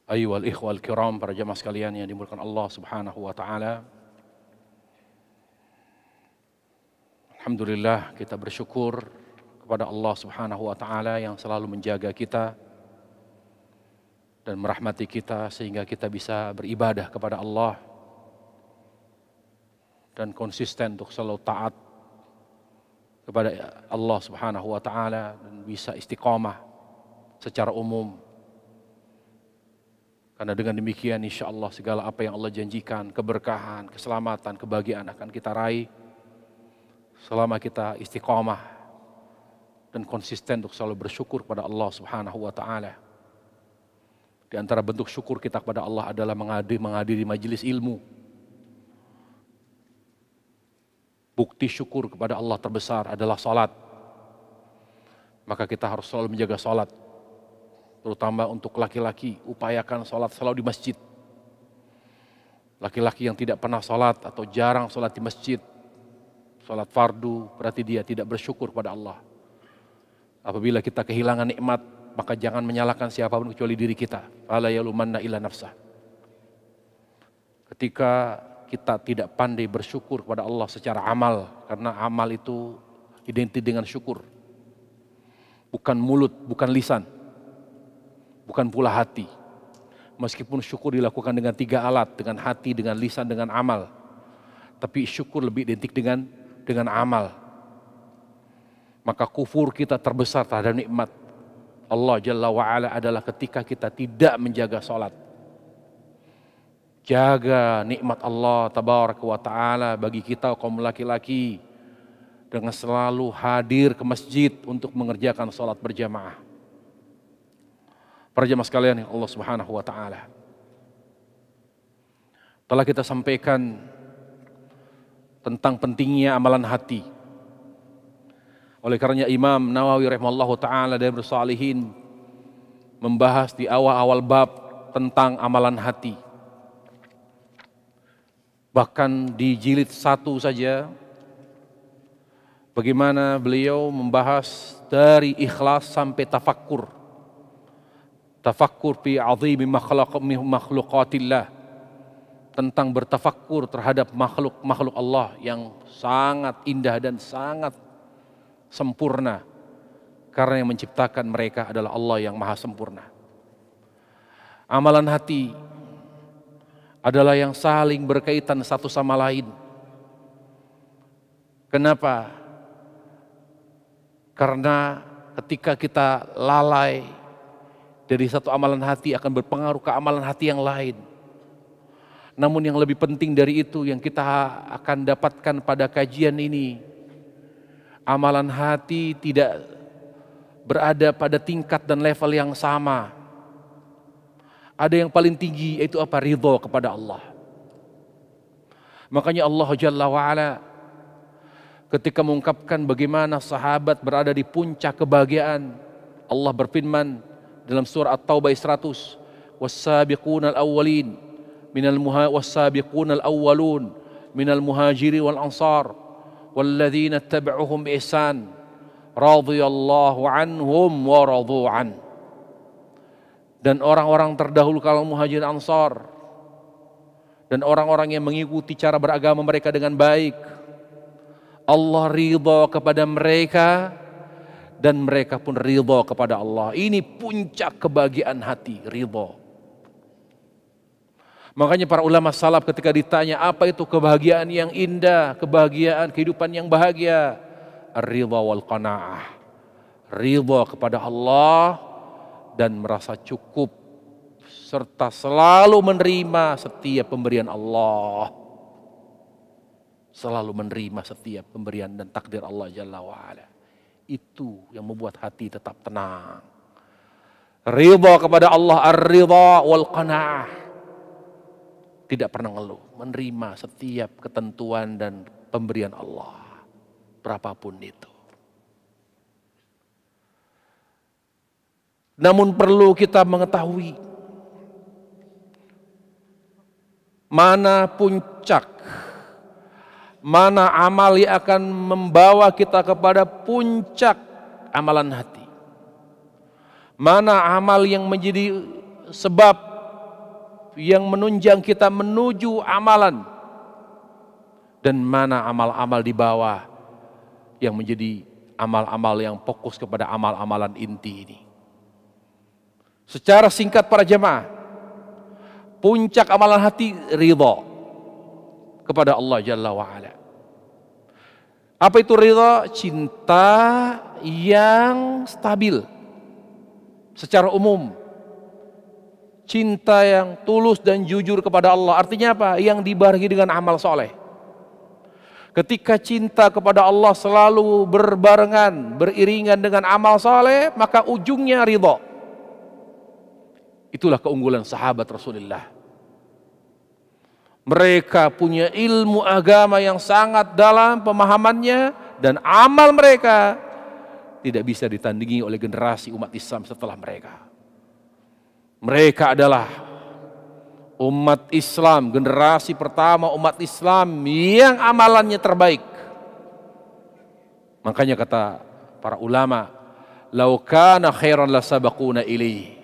Ayyuhal ikhwal kiram, para jamaah sekalian yang dimuliakan Allah Subhanahu wa taala. Alhamdulillah, kita bersyukur kepada Allah Subhanahu wa taala yang selalu menjaga kita dan merahmati kita sehingga kita bisa beribadah kepada Allah dan konsisten untuk selalu taat kepada Allah Subhanahu wa taala dan bisa istiqamah secara umum. Karena dengan demikian insya Allah segala apa yang Allah janjikan, keberkahan, keselamatan, kebahagiaan akan kita raih selama kita istiqamah dan konsisten untuk selalu bersyukur kepada Allah Subhanahu wa taala. Di antara bentuk syukur kita kepada Allah adalah menghadiri majelis ilmu. Bukti syukur kepada Allah terbesar adalah salat. Maka kita harus selalu menjaga salat. Terutama untuk laki-laki, upayakan sholat selalu di masjid. Laki-laki yang tidak pernah sholat atau jarang sholat di masjid, sholat fardu, berarti dia tidak bersyukur kepada Allah. Apabila kita kehilangan nikmat, maka jangan menyalahkan siapapun kecuali diri kita. Fala yalumanna illa nafsah. Ketika kita tidak pandai bersyukur kepada Allah secara amal, karena amal itu identik dengan syukur. Bukan mulut, bukan lisan. Bukan pula hati. Meskipun syukur dilakukan dengan 3 alat, dengan hati, dengan lisan, dengan amal. Tapi syukur lebih identik dengan amal. Maka kufur kita terbesar terhadap nikmat Allah Jalla wa'ala adalah ketika kita tidak menjaga sholat. Jaga nikmat Allah Tabaraka wa ta'ala bagi kita kaum laki-laki dengan selalu hadir ke masjid untuk mengerjakan sholat berjamaah. Para jamaah sekalian yang Allah Subhanahu wa taala, telah kita sampaikan tentang pentingnya amalan hati. Oleh karenanya Imam Nawawi rahimahullahu taala dari Salihin membahas di awal-awal bab tentang amalan hati. Bahkan di jilid 1 saja bagaimana beliau membahas dari ikhlas sampai tafakkur. Tafakkur fi azimi makhluqatillah, tentang bertafakkur terhadap makhluk Allah yang sangat indah dan sangat sempurna, karena yang menciptakan mereka adalah Allah yang maha sempurna. Amalan hati adalah yang saling berkaitan satu sama lain. Kenapa? Karena ketika kita lalai dari satu amalan hati akan berpengaruh ke amalan hati yang lain. Namun yang lebih penting dari itu yang kita akan dapatkan pada kajian ini, amalan hati tidak berada pada tingkat dan level yang sama. Ada yang paling tinggi, yaitu apa? Ridho kepada Allah. Makanya Allah Jalla wa'ala ketika mengungkapkan bagaimana sahabat berada di puncak kebahagiaan, Allah berfirman dalam surah At-Taubah 100, was-sabiqunal awwalin was-sabiqunal awwalun minal muhajirin wal ansar walladzina tabauhum bi ihsan radhiyallahu anhum wa radu an. Dan orang-orang terdahulu kalangan muhajirin ansar dan orang-orang yang mengikuti cara beragama mereka dengan baik, Allah ridha kepada mereka dan mereka pun ridha kepada Allah. Ini puncak kebahagiaan hati, ridha. Makanya para ulama salaf ketika ditanya apa itu kebahagiaan yang indah, kebahagiaan kehidupan yang bahagia, ar-ridha wal qanaah. Ridha kepada Allah dan merasa cukup serta selalu menerima setiap pemberian Allah. Selalu menerima setiap pemberian dan takdir Allah Jalla wa'ala. Itu yang membuat hati tetap tenang. Ridha kepada Allah, ar-ridha wal qanaah. Tidak pernah ngeluh, menerima setiap ketentuan dan pemberian Allah, berapapun itu. Namun perlu kita mengetahui mana puncak, mana amal yang akan membawa kita kepada puncak amalan hati. Mana amal yang menjadi sebab yang menunjang kita menuju amalan, dan mana amal-amal di bawah yang menjadi amal-amal yang fokus kepada amal-amalan inti ini. Secara singkat para jemaah, puncak amalan hati ridha kepada Allah Jalla wa'ala. Apa itu ridha? Cinta yang stabil secara umum, cinta yang tulus dan jujur kepada Allah. Artinya apa? Yang dibarengi dengan amal soleh. Ketika cinta kepada Allah selalu berbarengan, beriringan dengan amal soleh, maka ujungnya ridha. Itulah keunggulan sahabat Rasulullah. Mereka punya ilmu agama yang sangat dalam pemahamannya, dan amal mereka tidak bisa ditandingi oleh generasi umat Islam setelah mereka. Mereka adalah umat Islam, generasi pertama umat Islam yang amalannya terbaik. Makanya kata para ulama, "Lau kana khairan lasabaquna ilaihi."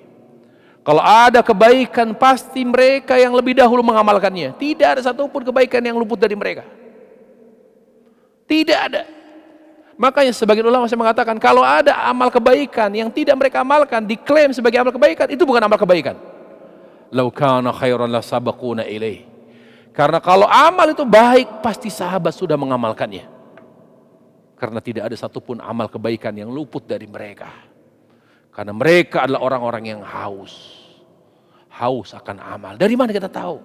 Kalau ada kebaikan, pasti mereka yang lebih dahulu mengamalkannya. Tidak ada satupun kebaikan yang luput dari mereka. Tidak ada. Makanya sebagian ulama saya mengatakan, kalau ada amal kebaikan yang tidak mereka amalkan, diklaim sebagai amal kebaikan, itu bukan amal kebaikan. Lau kana khairan lasabaquna ilaih. Karena kalau amal itu baik, pasti sahabat sudah mengamalkannya. Karena tidak ada satupun amal kebaikan yang luput dari mereka. Karena mereka adalah orang-orang yang haus akan amal. Dari mana kita tahu?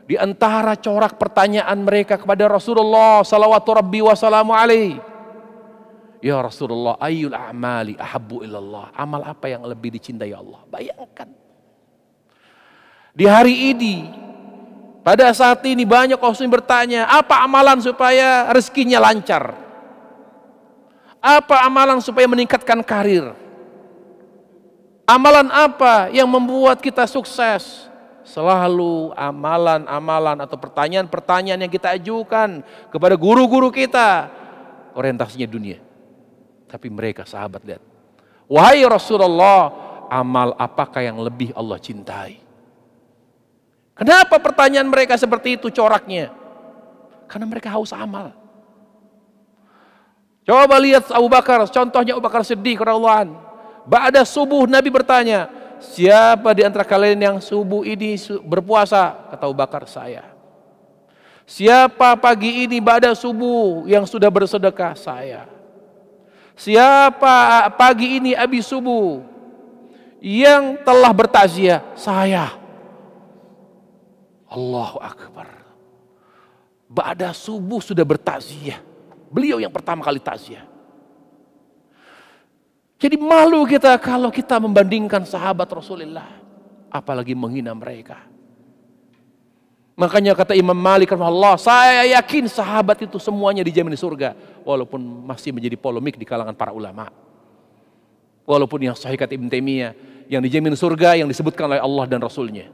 Di antara corak pertanyaan mereka kepada Rasulullah salawatu rabbi wassalamu alaihi. Ya Rasulullah, ayyul a'mali ahabbu ilallah. Amal apa yang lebih dicintai Allah? Bayangkan. Di hari ini, pada saat ini banyak muslim bertanya, apa amalan supaya rezekinya lancar? Apa amalan supaya meningkatkan karir? Amalan apa yang membuat kita sukses? Selalu amalan-amalan atau pertanyaan-pertanyaan yang kita ajukan kepada guru-guru kita, orientasinya dunia. Tapi mereka sahabat lihat, wahai Rasulullah, amal apakah yang lebih Allah cintai? Kenapa pertanyaan mereka seperti itu coraknya? Karena mereka haus amal. Coba lihat Abu Bakar, contohnya Abu Bakar Siddiq radhiyallahu anhu. Ba'da subuh Nabi bertanya, siapa di antara kalian yang subuh ini berpuasa? Kata Abu Bakar, saya. Siapa pagi ini ba'da subuh yang sudah bersedekah? Saya. Siapa pagi ini habis subuh yang telah bertakziah? Saya. Allahu Akbar. Ba'da subuh sudah bertakziah. Beliau yang pertama kali takziah. Jadi malu kita kalau kita membandingkan sahabat Rasulullah, apalagi menghina mereka. Makanya kata Imam Malik rahimahullah, saya yakin sahabat itu semuanya dijamin di surga, walaupun masih menjadi polemik di kalangan para ulama. Walaupun yang sahih kata Ibn Taimiyah, yang dijamin surga yang disebutkan oleh Allah dan Rasulnya,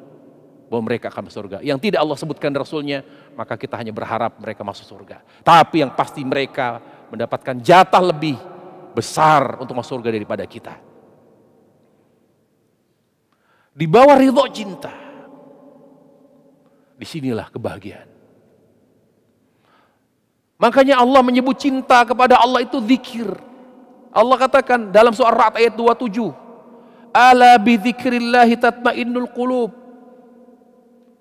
bahwa mereka akan masuk surga. Yang tidak Allah sebutkan Rasulnya, maka kita hanya berharap mereka masuk surga. Tapi yang pasti mereka mendapatkan jatah lebih besar untuk masuk surga daripada kita. Di bawah ridho cinta, disinilah kebahagiaan. Makanya Allah menyebut cinta kepada Allah itu zikir. Allah katakan dalam surah Ar-Ra'd ayat 27, ala bi dzikrillahi tatmainnul qulub.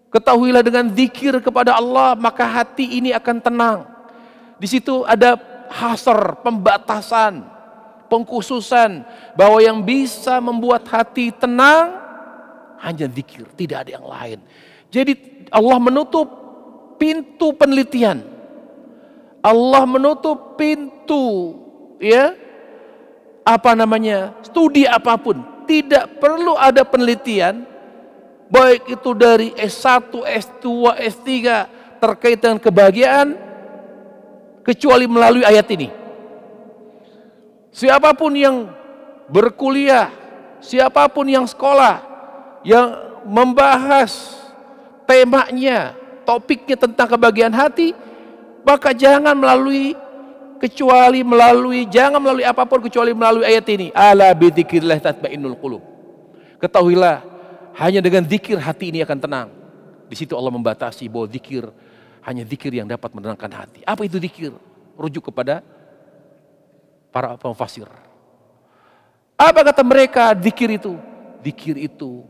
Ketahuilah dengan zikir kepada Allah maka hati ini akan tenang. Di situ ada hasar, pembatasan, pengkhususan bahwa yang bisa membuat hati tenang hanya zikir, tidak ada yang lain. Jadi Allah menutup pintu penelitian. Allah menutup pintu studi apapun. Tidak perlu ada penelitian, baik itu dari S1, S2, S3 terkait dengan kebahagiaan, kecuali melalui ayat ini. Siapapun yang berkuliah, siapapun yang sekolah, yang membahas temanya, topiknya tentang kebahagiaan hati, maka jangan melalui apapun kecuali melalui ayat ini. Ala bi dzikrillah tatmainnul qulub. Ketahuilah hanya dengan zikir hati ini akan tenang. Di situ Allah membatasi bahwa zikir hanya zikir yang dapat menenangkan hati. Apa itu zikir? Rujuk kepada para pemufasir. Apa kata mereka zikir itu? Zikir itu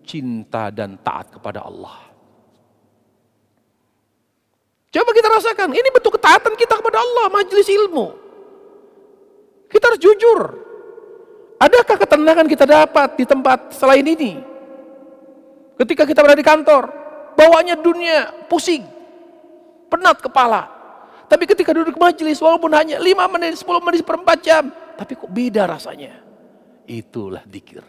cinta dan taat kepada Allah. Coba kita rasakan, ini bentuk ketaatan kita kepada Allah, majelis ilmu. Kita harus jujur. Adakah ketenangan kita dapat di tempat selain ini? Ketika kita berada di kantor, bawaannya dunia, pusing, penat kepala. Tapi ketika duduk majelis, walaupun hanya 5 menit, 10 menit, 4 jam, tapi kok beda rasanya. Itulah dzikir.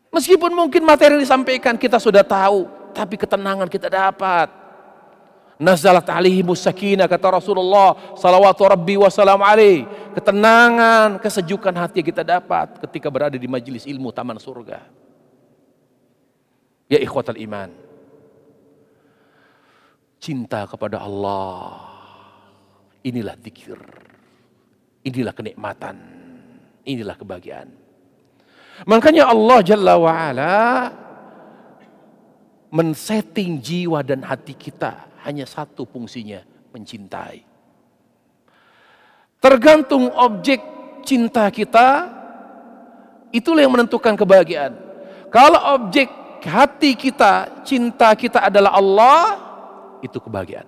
Meskipun mungkin materi yang disampaikan kita sudah tahu, tapi ketenangan kita dapat. Nazalat alaihimus sakinah, kata Rasulullah salawatu rabbi wassalam alaih. Ketenangan, kesejukan hati yang kita dapat ketika berada di majelis ilmu taman surga. Ya ikhwatal iman, cinta kepada Allah, inilah dzikir, inilah kenikmatan, inilah kebahagiaan. Makanya Allah Jalla wa'ala men-setting jiwa dan hati kita hanya satu fungsinya, mencintai. Tergantung objek cinta kita, itulah yang menentukan kebahagiaan. Kalau objek hati kita, cinta kita adalah Allah, itu kebahagiaan.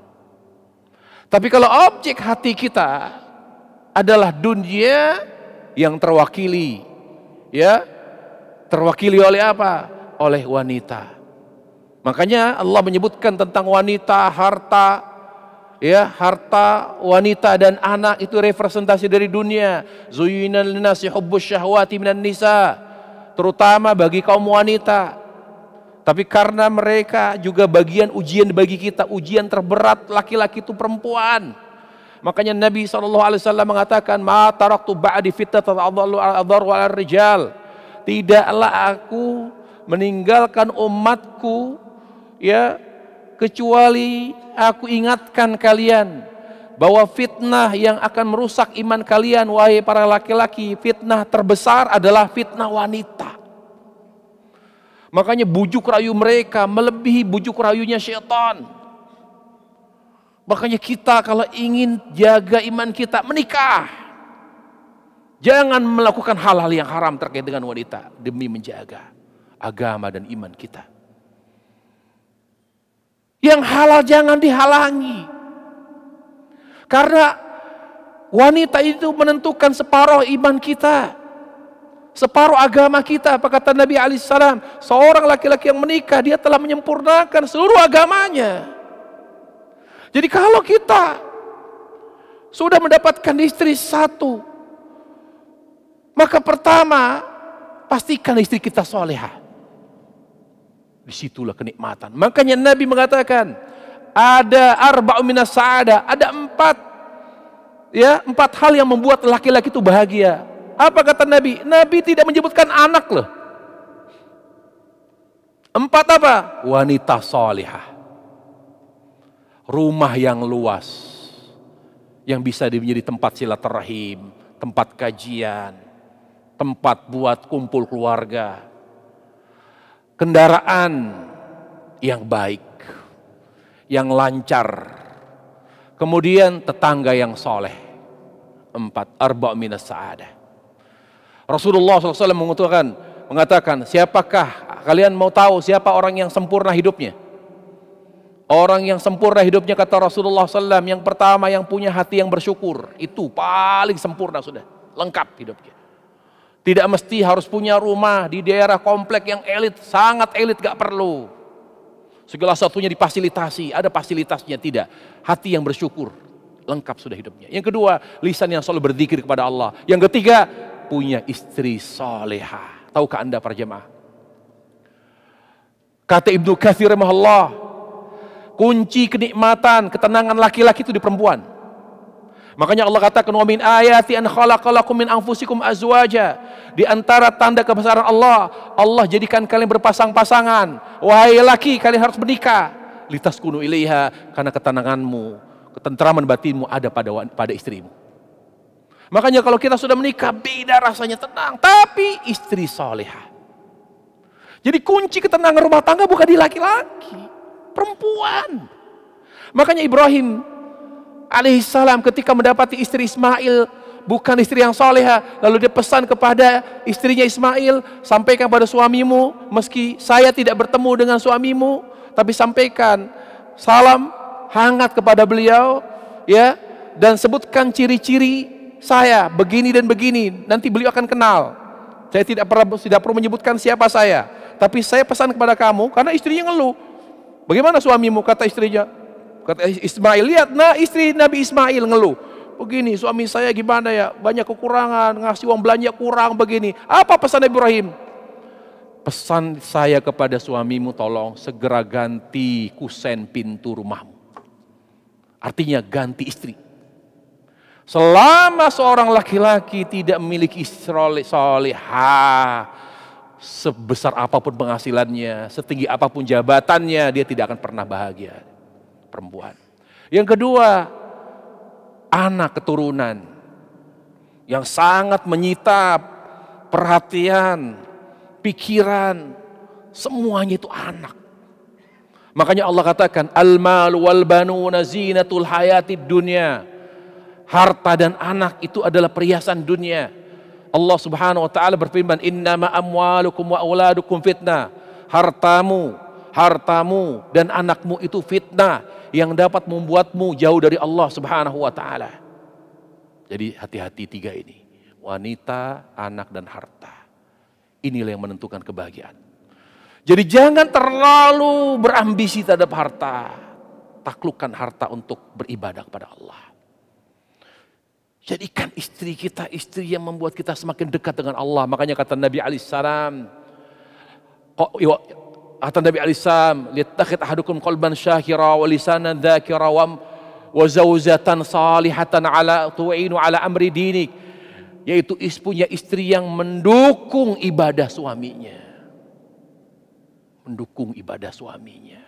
Tapi kalau objek hati kita adalah dunia yang terwakili, ya, terwakili oleh apa? Oleh wanita. Makanya Allah menyebutkan tentang wanita, harta, ya, harta, wanita dan anak itu representasi dari dunia. Zuyyina linnasi hubbus syahwati minan nisa, terutama bagi kaum wanita. Tapi karena mereka juga bagian ujian bagi kita, ujian terberat laki-laki itu perempuan. Makanya Nabi SAW mengatakan, "Ma taraktu ba'di fitnatan adharu 'alal rijal." Tidaklah aku meninggalkan umatku, ya, kecuali aku ingatkan kalian bahwa fitnah yang akan merusak iman kalian, wahai para laki-laki, fitnah terbesar adalah fitnah wanita. Makanya bujuk rayu mereka melebihi bujuk rayunya syaitan. Makanya kita kalau ingin jaga iman kita, menikah. Jangan melakukan hal-hal yang haram terkait dengan wanita demi menjaga agama dan iman kita. Yang halal jangan dihalangi. Karena wanita itu menentukan separuh iman kita, separuh agama kita. Apa kata Nabi alaihissalam? Seorang laki-laki yang menikah, dia telah menyempurnakan seluruh agamanya. Jadi kalau kita sudah mendapatkan istri satu, maka pertama pastikan istri kita solehah. Disitulah kenikmatan. Makanya Nabi mengatakan ada arba'u minas sa'adah, ada 4 hal yang membuat laki-laki itu bahagia. Apa kata Nabi? Nabi tidak menyebutkan anak loh. 4 apa? Wanita solehah, rumah yang luas yang bisa menjadi tempat silaturahim, tempat kajian, tempat buat kumpul keluarga, kendaraan yang baik, yang lancar, kemudian tetangga yang soleh. 4 arba' minas sa'adah. Rasulullah SAW mengatakan, siapakah kalian mau tahu siapa orang yang sempurna hidupnya? Orang yang sempurna hidupnya, kata Rasulullah SAW, yang pertama yang punya hati yang bersyukur, itu paling sempurna sudah, lengkap hidupnya. Tidak mesti harus punya rumah di daerah komplek yang elit, sangat elit, gak perlu. Segala sesuatunya difasilitasi, ada fasilitasnya, tidak. Hati yang bersyukur, lengkap sudah hidupnya. Yang kedua, lisan yang selalu berzikir kepada Allah. Yang ketiga, punya istri salehah. Tahukah anda para jemaah? Kata Ibnu Katsir rahimahullah, kunci kenikmatan, ketenangan laki-laki itu di perempuan. Makanya Allah katakan, wa min ayati an khalaqalakum min anfusikum azwaja. Di antara tanda kebesaran Allah, Allah jadikan kalian berpasang-pasangan. Wahai laki, kalian harus menikah. Litaskunu ilaiha, karena ketenanganmu, ketentraman batinmu ada pada istrimu. Makanya kalau kita sudah menikah, beda rasanya, tenang. Tapi istri salehah. Jadi kunci ketenangan rumah tangga bukan di laki-laki, perempuan. Makanya Ibrahim alaihissalam ketika mendapati istri Ismail bukan istri yang soleha, lalu dia pesan kepada istrinya Ismail, sampaikan pada suamimu, meski saya tidak bertemu dengan suamimu, tapi sampaikan salam hangat kepada beliau, ya, dan sebutkan ciri-ciri saya begini dan begini, nanti beliau akan kenal. Saya tidak perlu menyebutkan siapa saya, tapi saya pesan kepada kamu, karena istrinya ngeluh. Bagaimana suamimu? Kata istrinya, kata Ismail, lihat, nah istri Nabi Ismail ngeluh. Begini, suami saya gimana ya, banyak kekurangan, ngasih uang belanja kurang begini. Apa pesan Ibrahim? Pesan saya kepada suamimu, tolong segera ganti kusen pintu rumahmu. Artinya ganti istri. Selama seorang laki-laki tidak memiliki istri solehah, sebesar apapun penghasilannya, setinggi apapun jabatannya, dia tidak akan pernah bahagia. Perempuan. Yang kedua, anak keturunan yang sangat menyita perhatian, pikiran, semuanya itu anak. Makanya Allah katakan, al-mal wal banuna zinatul hayatid dunya. Harta dan anak itu adalah perhiasan dunia. Allah Subhanahu wa taala berfirman, innama amwalukum wa auladukum fitnah. Hartamu dan anakmu itu fitnah yang dapat membuatmu jauh dari Allah Subhanahu wa taala. Jadi hati-hati tiga ini. Wanita, anak, dan harta. Inilah yang menentukan kebahagiaan. Jadi jangan terlalu berambisi terhadap harta. Taklukkan harta untuk beribadah kepada Allah. Jadikan istri kita istri yang membuat kita semakin dekat dengan Allah. Makanya kata Nabi alaihissalam, liyattakhid ahadukum qalban syakira wa lisanan dzakira wa zawjatan salihatan ala tu'inu ala amri dinik. Yaitu punya istri yang mendukung ibadah suaminya. Mendukung ibadah suaminya.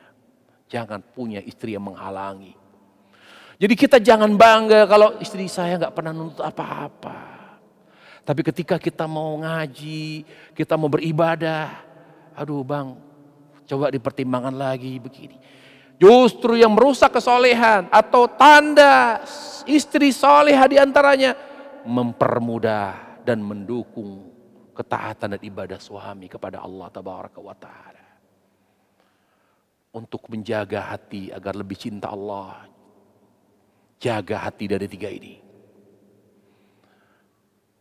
Jangan punya istri yang menghalangi. Jadi kita jangan bangga kalau istri saya nggak pernah nuntut apa-apa. Tapi ketika kita mau ngaji, kita mau beribadah, aduh bang, coba dipertimbangkan lagi begini. Justru yang merusak kesolehan atau tanda istri soleha diantaranya mempermudah dan mendukung ketaatan dan ibadah suami kepada Allah Tabaraka wa Ta'ala. Untuk menjaga hati agar lebih cinta Allah. Jaga hati dari tiga ini.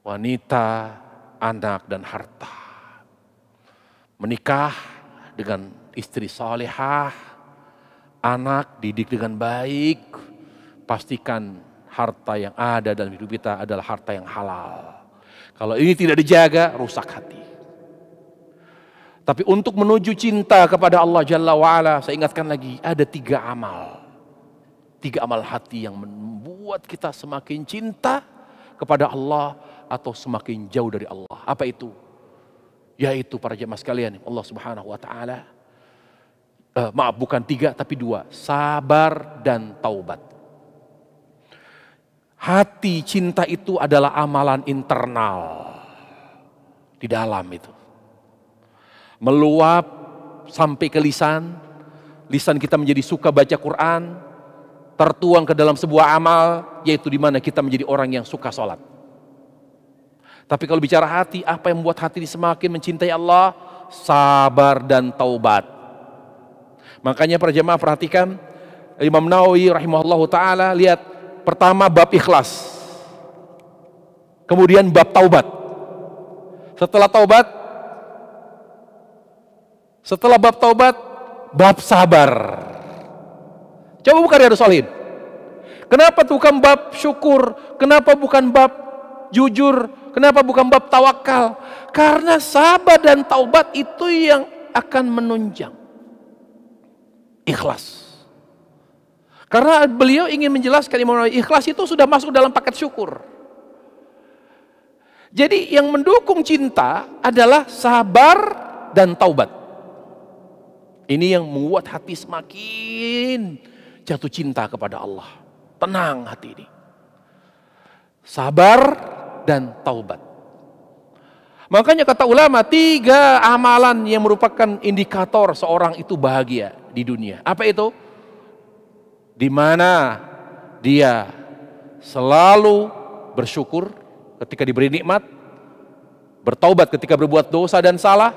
Wanita, anak, dan harta. Menikah dengan istri salehah, anak didik dengan baik, pastikan harta yang ada dalam hidup kita adalah harta yang halal. Kalau ini tidak dijaga, rusak hati. Tapi untuk menuju cinta kepada Allah Jalla wa'ala, saya ingatkan lagi, ada tiga amal. Tiga amal hati yang membuat kita semakin cinta kepada Allah atau semakin jauh dari Allah. Apa itu? Yaitu para jemaah sekalian, Allah Subhanahu wa Ta'ala, maaf bukan tiga tapi dua, sabar dan taubat. Hati cinta itu adalah amalan internal di dalam itu. Meluap sampai ke lisan kita menjadi suka baca Quran, tertuang ke dalam sebuah amal, yaitu di mana kita menjadi orang yang suka sholat. Tapi kalau bicara hati, apa yang membuat hati ini semakin mencintai Allah? Sabar dan taubat. Makanya para jemaah perhatikan, Imam Nawawi rahimahullah ta'ala, lihat pertama bab ikhlas, kemudian bab taubat. Setelah bab taubat, bab sabar. Coba buka Riyadhus Shalihin. Kenapa bukan bab syukur? Kenapa bukan bab jujur? Kenapa bukan bab tawakal? Karena sabar dan taubat itu yang akan menunjang ikhlas. Karena beliau ingin menjelaskan, ikhlas itu sudah masuk dalam paket syukur. Jadi yang mendukung cinta adalah sabar dan taubat. Ini yang membuat hati semakin jatuh cinta kepada Allah. Tenang hati ini. Sabar dan taubat. Makanya kata ulama, 3 amalan yang merupakan indikator seorang itu bahagia di dunia. Apa itu? Di mana dia selalu bersyukur ketika diberi nikmat, bertaubat ketika berbuat dosa dan salah,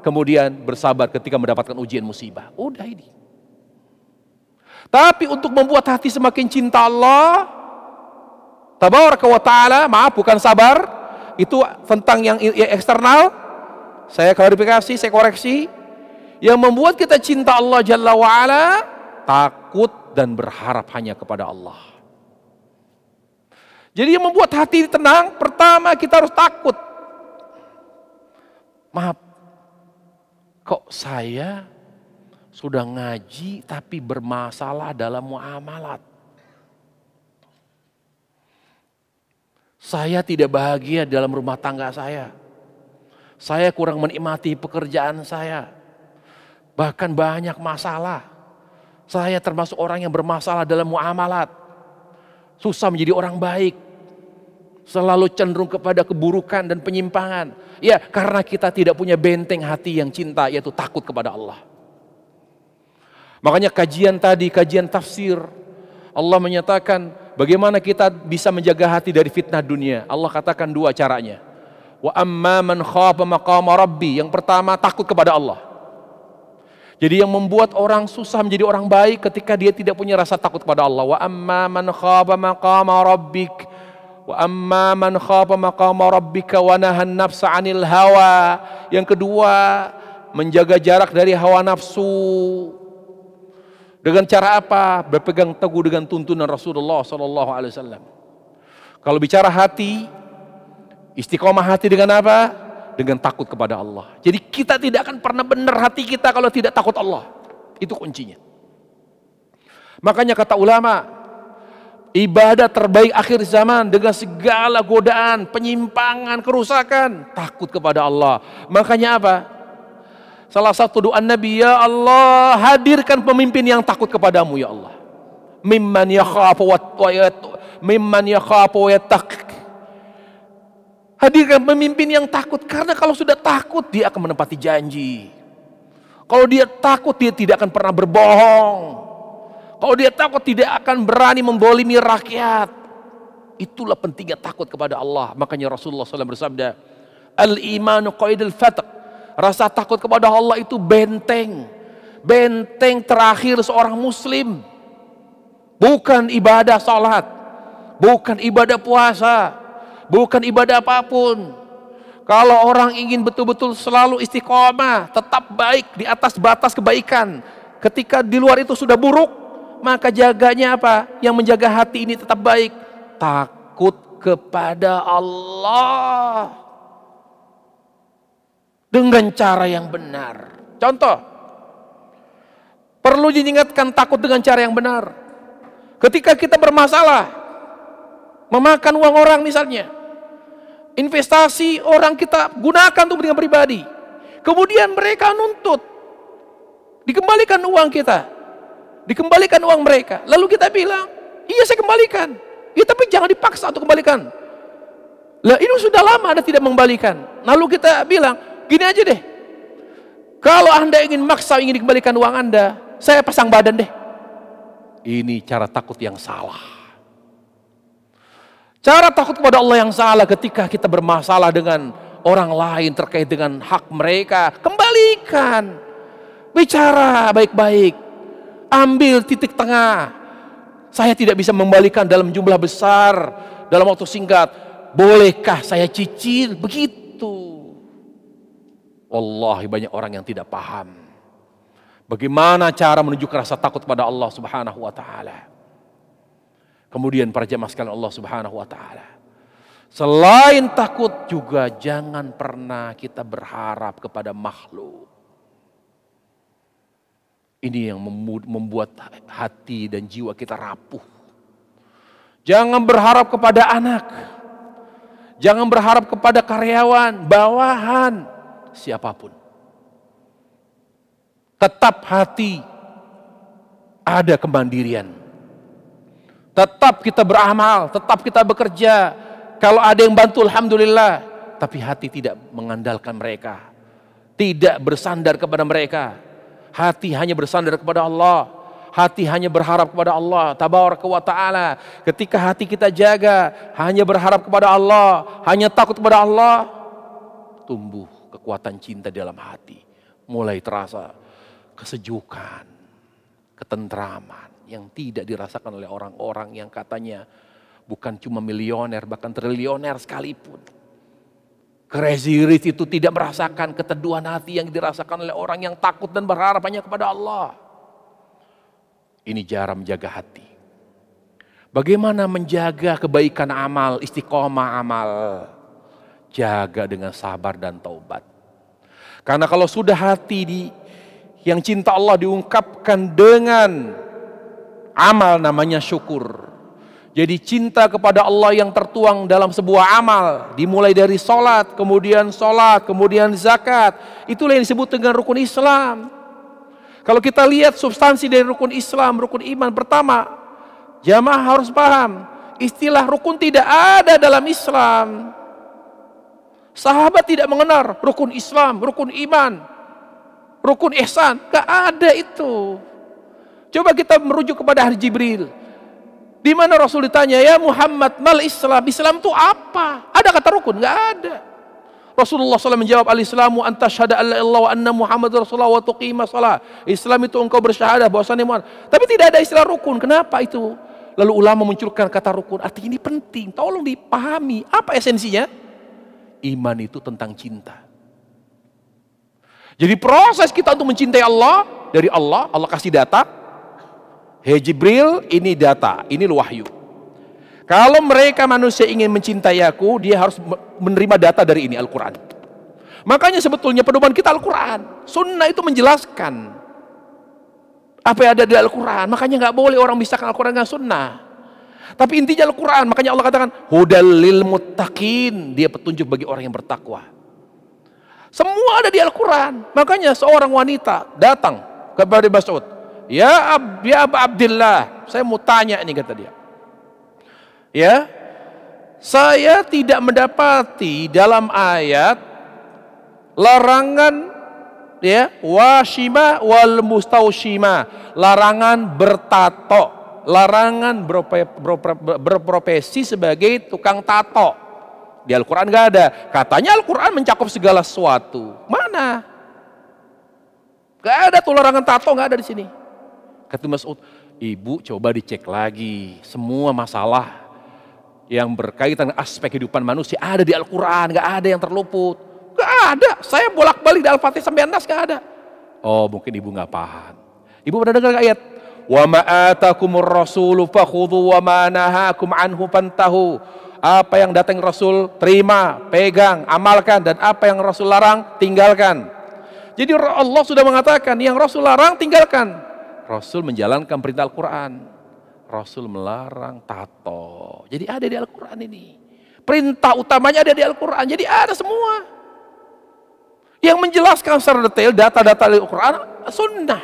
kemudian bersabar ketika mendapatkan ujian musibah. Udah ini. Tapi untuk membuat hati semakin cinta Allah Tabaraka wa ta'ala, maaf bukan sabar, itu tentang yang eksternal. Saya klarifikasi, saya koreksi. Yang membuat kita cinta Allah Jalla wa'ala, takut dan berharap hanya kepada Allah. Jadi yang membuat hati tenang, pertama kita harus takut. Maaf, kok saya sudah ngaji tapi bermasalah dalam muamalat. Saya tidak bahagia dalam rumah tangga saya. Saya kurang menikmati pekerjaan saya. Bahkan banyak masalah. Saya termasuk orang yang bermasalah dalam muamalat. Susah menjadi orang baik. Selalu cenderung kepada keburukan dan penyimpangan. Ya, karena kita tidak punya benteng hati yang cinta, yaitu takut kepada Allah. Makanya kajian tadi, kajian tafsir, Allah menyatakan bagaimana kita bisa menjaga hati dari fitnah dunia. Allah katakan 2 caranya. Wa amma man khafa maqama rabbi. Yang pertama, takut kepada Allah. Jadi yang membuat orang susah menjadi orang baik ketika dia tidak punya rasa takut kepada Allah. Wa amma man khafa maqama rabbik. Wa amma man khafa maqama rabbika wa nahan nafsa 'anil hawa. Yang kedua, menjaga jarak dari hawa nafsu. Dengan cara apa? Berpegang teguh dengan tuntunan Rasulullah SAW. Kalau bicara hati, istiqomah hati dengan apa? Dengan takut kepada Allah. Jadi kita tidak akan pernah benar hati kita kalau tidak takut Allah. Itu kuncinya. Makanya kata ulama, ibadah terbaik akhir zaman dengan segala godaan, penyimpangan, kerusakan, takut kepada Allah. Makanya apa? Salah satu doa Nabi, ya Allah, hadirkan pemimpin yang takut kepadamu ya Allah. Mimman yakhafu wa yattaqi. Hadirkan pemimpin yang takut, karena kalau sudah takut dia akan menepati janji. Kalau dia takut dia tidak akan pernah berbohong. Kalau dia takut tidak akan berani membolimi rakyat. Itulah pentingnya takut kepada Allah. Makanya Rasulullah SAW bersabda, al-imanu qaidul fatq. Rasa takut kepada Allah itu benteng. Benteng terakhir seorang muslim. Bukan ibadah salat, bukan ibadah puasa, bukan ibadah apapun. Kalau orang ingin betul-betul selalu istiqomah, tetap baik di atas batas kebaikan, ketika di luar itu sudah buruk, maka jaganya apa? Yang menjaga hati ini tetap baik. Takut kepada Allah dengan cara yang benar. Contoh, perlu diingatkan takut dengan cara yang benar. Ketika kita bermasalah, memakan uang orang misalnya, investasi orang kita gunakan untuk kepentingan pribadi, kemudian mereka nuntut dikembalikan uang kita, dikembalikan uang mereka, lalu kita bilang, iya saya kembalikan, ya tapi jangan dipaksa untuk kembalikan. Lah ini sudah lama Anda tidak mengembalikan. Lalu kita bilang, gini aja deh, kalau Anda ingin maksa ingin dikembalikan uang Anda, saya pasang badan deh. Ini cara takut yang salah. Cara takut kepada Allah yang salah ketika kita bermasalah dengan orang lain terkait dengan hak mereka. Kembalikan. Bicara baik-baik. Ambil titik tengah. Saya tidak bisa membalikan dalam jumlah besar, dalam waktu singkat. Bolehkah saya cicil? Begitu. Wallahi banyak orang yang tidak paham bagaimana cara menunjukkan rasa takut kepada Allah Subhanahu wa taala. Kemudian para jamaah sekalian Allah Subhanahu wa taala, selain takut juga jangan pernah kita berharap kepada makhluk. Ini yang membuat hati dan jiwa kita rapuh. Jangan berharap kepada anak. Jangan berharap kepada karyawan, bawahan, siapapun. Tetap hati ada kemandirian. Tetap kita beramal, tetap kita bekerja. Kalau ada yang bantu alhamdulillah. tapi hati tidak mengandalkan mereka, tidak bersandar kepada mereka. Hati hanya bersandar kepada Allah, hati hanya berharap kepada Allah tabaraka wa ta'ala. Ketika hati kita jaga, hanya berharap kepada Allah, hanya takut kepada Allah, tumbuh kekuatan cinta dalam hati. Mulai terasa kesejukan, ketentraman yang tidak dirasakan oleh orang-orang yang katanya bukan cuma milioner, bahkan triliuner sekalipun. Crazy rich itu tidak merasakan keteduhan hati yang dirasakan oleh orang yang takut dan berharap hanya kepada Allah. Ini cara menjaga hati. Bagaimana menjaga kebaikan amal, istiqomah amal? Jaga dengan sabar dan taubat. Karena kalau sudah hati yang cinta Allah diungkapkan dengan amal, namanya syukur. Jadi cinta kepada Allah yang tertuang dalam sebuah amal, dimulai dari sholat, kemudian zakat, itulah yang disebut dengan rukun Islam. Kalau kita lihat substansi dari rukun Islam, rukun iman, pertama, jamaah harus paham, istilah rukun tidak ada dalam Islam. Sahabat tidak mengenal rukun Islam, rukun iman, rukun ihsan, gak ada itu. Coba kita merujuk kepada hari Jibril. Di mana Rasul ditanya, ya Muhammad, mal Islam? Islam itu apa? Ada kata rukun? Gak ada. Rasulullah SAW menjawab, al-Islamu anta syahada an la ilaha wa anna Muhammad Rasulullah wa tuqima salat. Islam itu engkau bersyahadah bahwasannya Muhammad. Tapi tidak ada istilah rukun. Kenapa itu? Lalu ulama munculkan kata rukun. Artinya ini penting. Tolong dipahami. Apa esensinya? Iman itu tentang cinta. Jadi proses kita untuk mencintai Allah, dari Allah kasih data. Hei Jibril, ini data, ini wahyu. Kalau mereka manusia ingin mencintai aku, dia harus menerima data dari ini, Al-Quran. Makanya sebetulnya pedoman kita Al-Quran. Sunnah itu menjelaskan apa yang ada di Al-Quran. Makanya gak boleh orang misahkan Al-Quran dengan sunnah. Tapi intinya Al-Quran, makanya Allah katakan hudal lil muttaqin, dia petunjuk bagi orang yang bertakwa. Semua ada di Al-Quran. Makanya seorang wanita datang kepada Mas'ud, ya Aba Abdillah, saya mau tanya ini, kata dia. Ya, saya tidak mendapati dalam ayat larangan ya washima wal mustaushima, larangan bertato, larangan berprofesi sebagai tukang tato. Di Al-Quran gak ada. Katanya Al-Quran mencakup segala sesuatu. Mana? Gak ada tuh larangan tato, gak ada di sini. Kata Mas'ud, ibu coba dicek lagi. Semua masalah yang berkaitan dengan aspek kehidupan manusia ada di Al-Quran, gak ada yang terluput. Gak ada. Saya bolak-balik di Al-Fatihah sampai An-Nas gak ada. Oh, mungkin ibu gak paham. Ibu pernah dengar ayat? Wa ma atakumur rasulu fakhudhu wa ma nahakum anhu fantahu. Apa yang datang Rasul, terima, pegang, amalkan, dan apa yang Rasul larang, tinggalkan. Jadi Allah sudah mengatakan, yang Rasul larang, tinggalkan. Rasul menjalankan perintah Al-Quran. Rasul melarang tato. Jadi ada di Al-Quran ini. Perintah utamanya ada di Al-Quran. Jadi ada semua. Yang menjelaskan secara detail data-data Al-Quran, sunnah.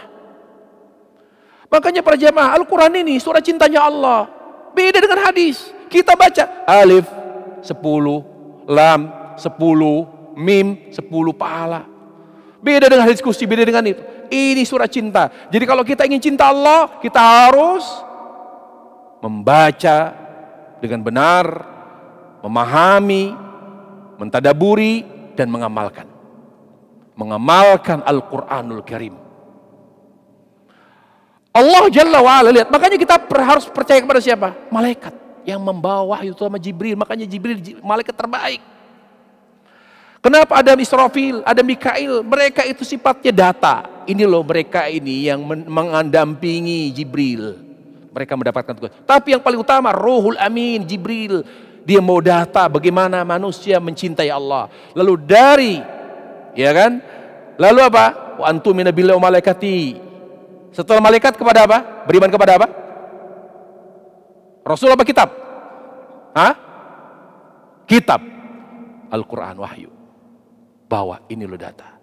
Makanya para jamaah, Al-Quran ini surah cintanya Allah. Beda dengan hadis. Kita baca alif 10, lam 10, mim 10 pahala. Beda dengan diskusi, beda dengan itu. Ini surah cinta. Jadi kalau kita ingin cinta Allah, kita harus membaca dengan benar, memahami, mentadaburi, dan mengamalkan. Mengamalkan Al-Quranul Karim. Allah Jalla wa'ala, lihat. Makanya kita harus percaya kepada siapa? Malaikat yang membawa wahyu sama Jibril. Makanya Jibril malaikat terbaik. Kenapa ada Israfil, ada Mikail? Mereka itu sifatnya data. Ini loh mereka ini yang mendampingi Jibril. Mereka mendapatkan tugas. Tapi yang paling utama Ruhul Amin, Jibril. Dia mau data bagaimana manusia mencintai Allah. Lalu dari, ya kan? Lalu apa? Wa antumina billahi wa malaikati. Setelah malaikat kepada apa? Beriman kepada apa? Rasul apa kitab? Hah? Kitab. Al-Quran wahyu. Bawa, ini lo data.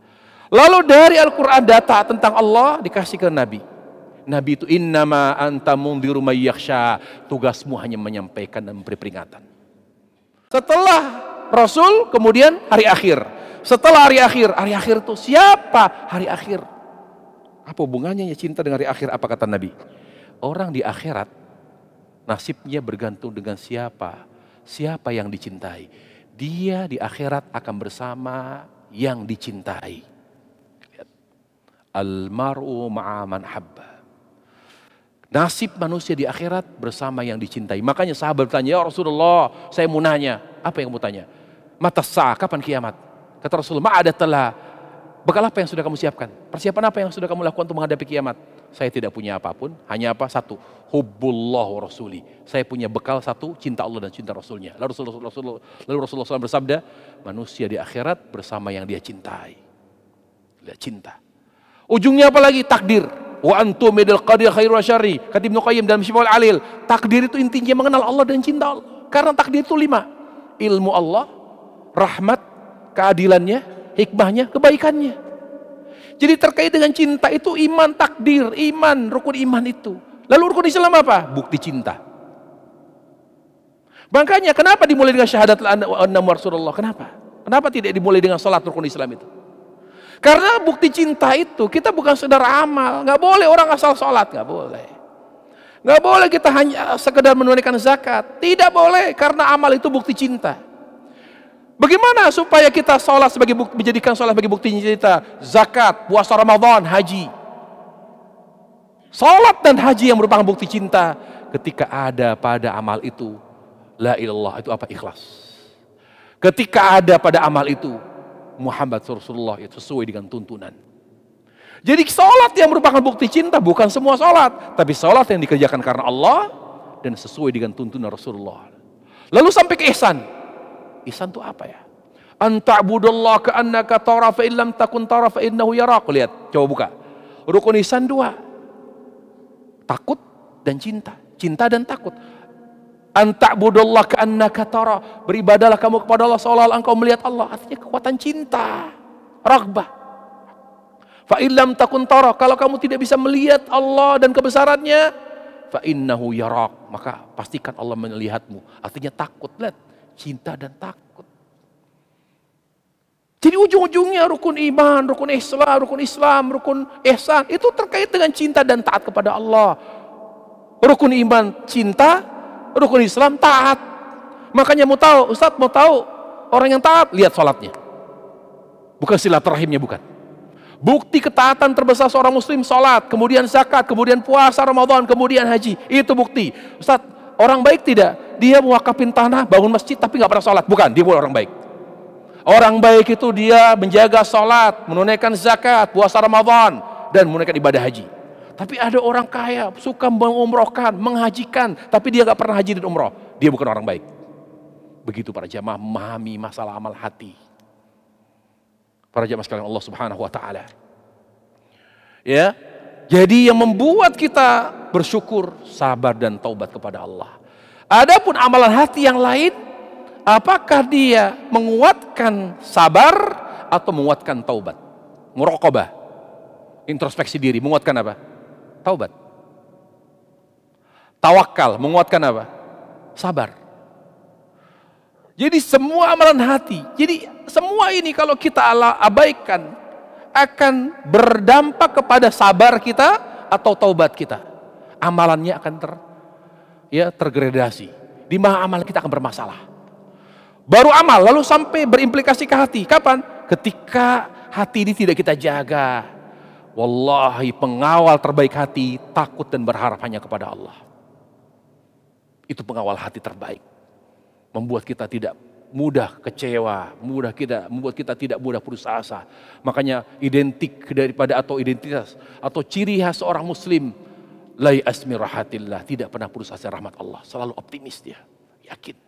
Lalu dari Al-Quran data tentang Allah dikasih ke Nabi. Nabi itu innama anta mundhiru may yakhsha. Tugasmu hanya menyampaikan dan memberi peringatan. Setelah Rasul, kemudian hari akhir. Setelah hari akhir itu siapa hari akhir? Apa hubungannya ya cinta dengan hari akhir? Apa kata Nabi? Orang di akhirat nasibnya bergantung dengan siapa yang dicintai. Dia di akhirat akan bersama yang dicintai. Al-mar'u ma'a man habba. Nasib manusia di akhirat bersama yang dicintai. Makanya sahabat bertanya, ya Rasulullah, saya mau nanya. Apa yang kamu tanya? Mata sa'ah, kapan kiamat? Kata Rasulullah, ma'adatallah. Bekal apa yang sudah kamu siapkan? Persiapan apa yang sudah kamu lakukan untuk menghadapi kiamat? Saya tidak punya apapun, hanya apa? Satu, hubbullah wa rasuli. Saya punya bekal satu, cinta Allah dan cinta Rasulnya. Lalu Rasulullah SAW bersabda, manusia di akhirat bersama yang dia cintai. Lihat cinta. Ujungnya apa lagi? Takdir. Wa antum midal qadir khairu wa syarri. Kata Ibnu Qayyim dalam Syifa'ul Alil. Takdir itu intinya mengenal Allah dan cinta Allah. Karena takdir itu 5. Ilmu Allah, rahmat, keadilannya, hikmahnya, kebaikannya. Jadi terkait dengan cinta itu iman, takdir, iman, rukun iman itu. Lalu rukun Islam apa? Bukti cinta. Makanya kenapa dimulai dengan syahadat anna Rasulullah? Kenapa? Kenapa tidak dimulai dengan salat rukun Islam itu? Karena bukti cinta itu kita bukan sekedar amal. Nggak boleh orang asal sholat, nggak boleh. Nggak boleh kita hanya sekedar menunaikan zakat. Tidak boleh, karena amal itu bukti cinta. Bagaimana supaya kita sholat sebagai bukti, menjadikan sholat sebagai bukti cinta? Zakat, puasa Ramadan, haji. Sholat dan haji yang merupakan bukti cinta. Ketika ada pada amal itu, la ilallah, itu apa? Ikhlas. Ketika ada pada amal itu, Muhammad Rasulullah, itu sesuai dengan tuntunan. Jadi sholat yang merupakan bukti cinta bukan semua sholat, tapi sholat yang dikerjakan karena Allah dan sesuai dengan tuntunan Rasulullah. Lalu sampai ke ihsan. Ihsan itu apa ya? Anta'budallah ka'annaka tara fa in lam takun tara fa innahu yarak. Lihat, coba buka. Rukun ihsan 2. Takut dan cinta. Cinta dan takut. Anta'budallah ka'annaka tara, beribadalah kamu kepada Allah seolah-olah engkau melihat Allah. Artinya kekuatan cinta, raghbah. Fa illam takun tara, kalau kamu tidak bisa melihat Allah dan kebesarannya, fa innahu yarak, maka pastikan Allah melihatmu. Artinya takut, lihat, cinta dan takut. Jadi ujung-ujungnya rukun iman, rukun Islam, rukun ihsan itu terkait dengan cinta dan taat kepada Allah. Rukun iman cinta, rukun Islam taat. Makanya mau tahu, Ustaz mau tahu orang yang taat, lihat salatnya. Bukan silaturahimnya, bukan. Bukti ketaatan terbesar seorang muslim salat, kemudian zakat, kemudian puasa Ramadan, kemudian haji. Itu bukti. Ustaz, orang baik tidak? Dia mewakafin tanah, bangun masjid tapi nggak pernah salat. Bukan, dia bukan orang baik. Orang baik itu dia menjaga salat, menunaikan zakat, puasa Ramadan, dan menunaikan ibadah haji. Tapi ada orang kaya, suka mengumrohkan, menghajikan, tapi dia gak pernah haji dan umroh. Dia bukan orang baik. Begitu para jamaah memahami masalah amal hati. Para jamaah sekalian Allah Subhanahu wa Ta'ala. Ya, jadi yang membuat kita bersyukur, sabar dan taubat kepada Allah. Adapun amalan hati yang lain, apakah dia menguatkan sabar atau menguatkan taubat? Muraqabah, introspeksi diri, menguatkan apa? Taubat. Tawakal, menguatkan apa? Sabar. Jadi semua amalan hati, jadi semua ini kalau kita abaikan akan berdampak kepada sabar kita atau taubat kita. Amalannya akan tergradasi. Di mana amal kita akan bermasalah. Baru amal lalu sampai berimplikasi ke hati. Kapan? Ketika hati ini tidak kita jaga. Wallahi pengawal terbaik hati takut dan berharap hanya kepada Allah. Itu pengawal hati terbaik. Membuat kita tidak mudah kecewa, membuat kita tidak mudah putus asa. Makanya identik daripada atau identitas atau ciri khas seorang muslim, la yasmi rahatillah, tidak pernah putus asa rahmat Allah, selalu optimis dia, yakin.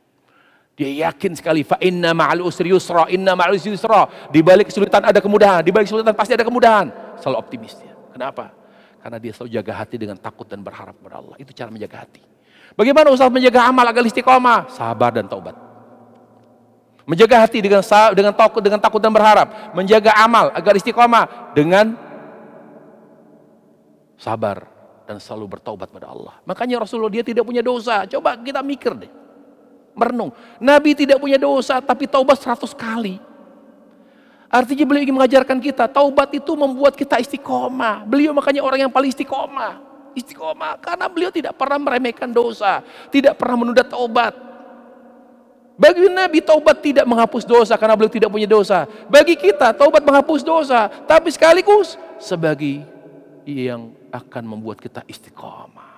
Dia yakin sekali, fa inna ma'al usri yusra, inna ma'al usri yusra. Di balik kesulitan ada kemudahan, di balik kesulitan pasti ada kemudahan. Selalu optimis dia. Kenapa? Karena dia selalu jaga hati dengan takut dan berharap kepada Allah. Itu cara menjaga hati. Bagaimana Ustaz menjaga amal agar istiqomah? Sabar dan taubat. Menjaga hati dengan takut dan berharap. Menjaga amal agar istiqomah dengan sabar dan selalu bertaubat pada Allah. Makanya Rasulullah dia tidak punya dosa. Coba kita mikir deh. Merenung. Nabi tidak punya dosa tapi taubat 100 kali. Artinya beliau ingin mengajarkan kita, taubat itu membuat kita istiqomah. Beliau makanya orang yang paling istiqomah. Istiqomah karena beliau tidak pernah meremehkan dosa, tidak pernah menunda taubat. Bagi Nabi taubat tidak menghapus dosa karena beliau tidak punya dosa. Bagi kita taubat menghapus dosa, tapi sekaligus sebagai yang akan membuat kita istiqomah.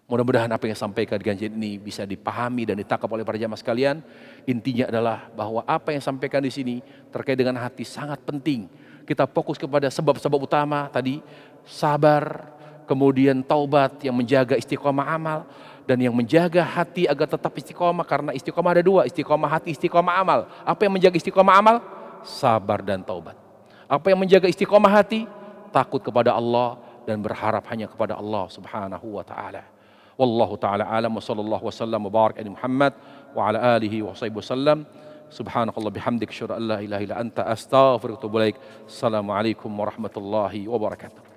Mudah-mudahan apa yang sampaikan di kajian ini bisa dipahami dan ditangkap oleh para jamaah sekalian. Intinya adalah bahwa apa yang sampaikan di sini terkait dengan hati sangat penting. Kita fokus kepada sebab-sebab utama tadi, sabar, kemudian taubat yang menjaga istiqomah amal, dan yang menjaga hati agar tetap istiqomah. Karena istiqomah ada dua, istiqomah hati, istiqomah amal. Apa yang menjaga istiqomah amal? Sabar dan taubat. Apa yang menjaga istiqomah hati? Takut kepada Allah dan berharap hanya kepada Allah subhanahu wa ta'ala. Wallahu ta'ala alam wa sallallahu wasallam wa barak ala Muhammad wa ala alihi wa sahbihi wasallam. Subhanakallah bihamdik, asyhadu an la ilaha illa anta, astaghfiruka wa atubu ilaik. Assalamualaikum warahmatullahi wabarakatuh.